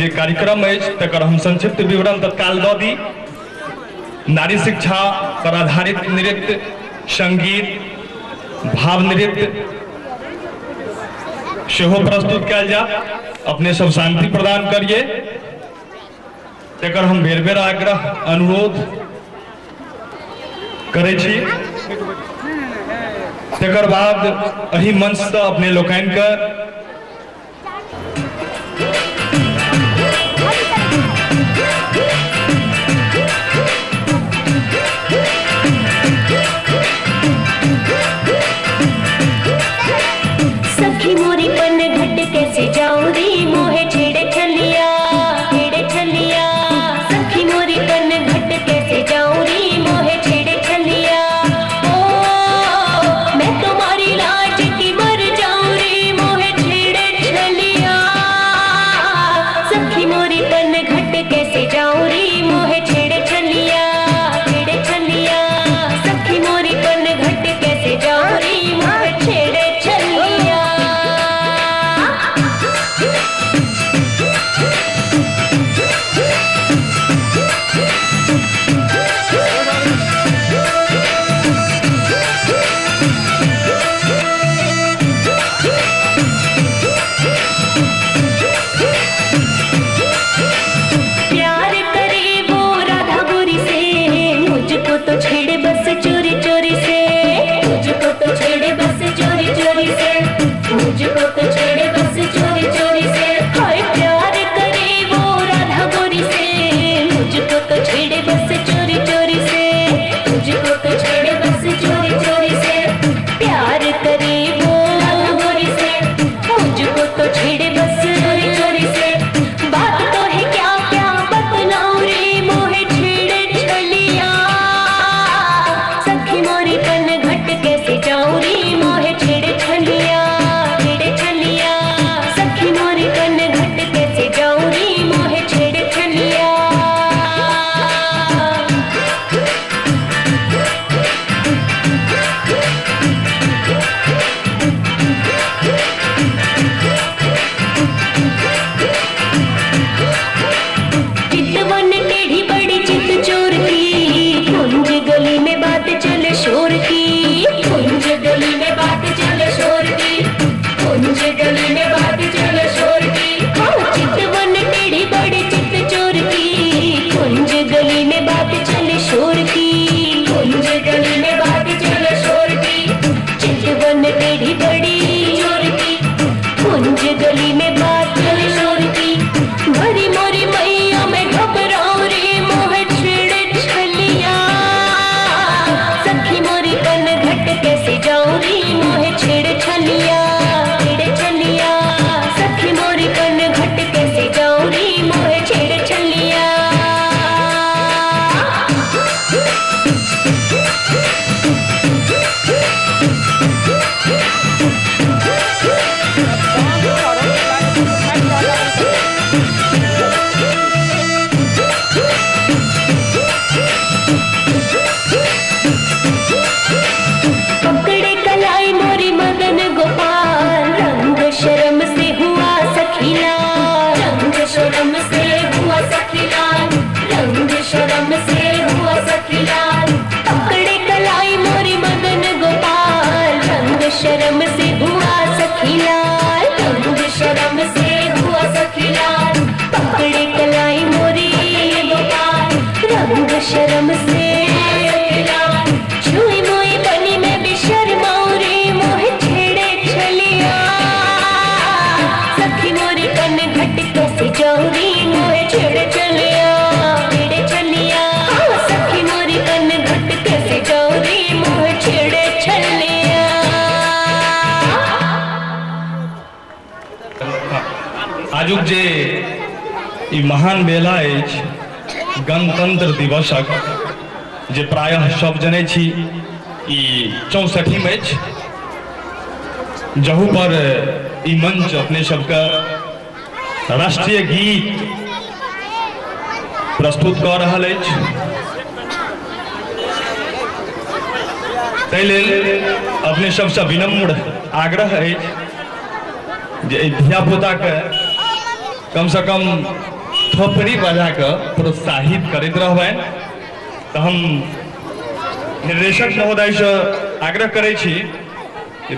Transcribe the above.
जे कार्यक्रम अछि तकर हम संक्षिप्त विवरण तत्काल दऽ दी। नारी शिक्षा पर आधारित नृत्य, संगीत, भाव नृत्य सेहो प्रस्तुत कयल जा। अपने सब शांति प्रदान करिए, तकर हम बेर बेर आग्रह अनुरोध करै छी। तकर बाद एही मंच से अपने लोकनि के सखी मोरी पन घट कैसे जाऊं रे मोहे छेड़े छलिया, छेड़े छलिया। सखी मोरी पन घट कैसे जाऊं रे मोहे छेड़े छलिया। ओ मैं तुम्हारी लाज की मर जाऊं रे मोहे छेड़े छलिया। सखी मोरी पन घट कैसे जाऊं रे मोहे छेड़े छलिया, छेड़े छलिया। सखी मोरी पन घट कैसे जाऊं रे मोहे छेड़े छलिया। प्यार करे वो राधा गोरी से, मुझको तो छेड़े बस चोरी चोरी से, मुझको तो छेड़े बस चोरी चोरी से, मुझको तो छेड़े बस चोरी चोरी से। हाय प्यार करे वो राधा गोरी से, मुझको तो छेड़े बस चोरी चोरी से, मुझको तो छेड़े बस चोरी चोरी से। प्यार करे वो राधा गोरी से, मुझको तो छेड़े बस चोरी चोरी से। बात तो है क्या क्या बतलाऊं रे मोहे छेड़े छलिया। सखी मोरी पन घट कैसे जाऊं रे मोहे छेड़े छलिया, छेड़े छलिया। सखी मोरी पन घट कैसे जाऊं रे मोहे छेड़े छलिया। चितवन टेढ़ी बड़ी चित चोर की, कुंज गली में बात चले शोर की, कुंज गली में बात चले शोर की, कुंज गली में बात चले शोर की। हाँ चितवन टेढ़ी बड़ी चित चोर की, कुंज गली में बात चले शोर की, कुंज गली में बात चले शोर की। चितवन टेढ़ी बड़ी चोर की, कुंज गली में बात चले शोर की। भरी मोरी मैया में घबराऊं रे मोहे छेड़े छलिया। सखी मोरी पन घट कैसे जाऊं रे मोहे छेड़े छलिया, छेड़े छलिया। सखी मोरी पन घट कैसे जाऊं रे मोहे छेड़े छलिया। पकड़े कलाई मोरी मदन गोपाल, रंग शर्म से हुआ सखीला, रंग शर्म से हुआ सखीला, रंग शर्म से हुआ सखीला। पकड़े कलाई मोरी मदन गोपाल, रंग शर्म से हुआ सखीला, रंग शर्म से हुआ सखीला। पकड़े कलाई मोरी गोपाल, रंग शर्म से सखीला। छुई मुई बनी में भी शर्माऊं रे मोहे छेड़े छलिया। सखी मोरी पन घट कैसे जाऊं रे मोहे छेड़े छलिया, छेड़े छलिया। हाँ सखी मोरी पन घट कैसे जाऊं रे मोहे छेड़े छलिया। आजुक जे ई महान बेला अछि गणतंत्र दिवसक, जे प्रायः सब जनै छी ई 64वीं अछि, जहू पर ई मंच अपने सबके राष्ट्रीय गीत प्रस्तुत कऽ रहल अछि। ताहि लेल अपने सबसे विनम्र आग्रह अछि जे धिया पुता के कम से कम थोपड़ी बजा के प्रोत्साहित करते रहबनि। तो हम निर्देशक महोदय से आग्रह करै छी कि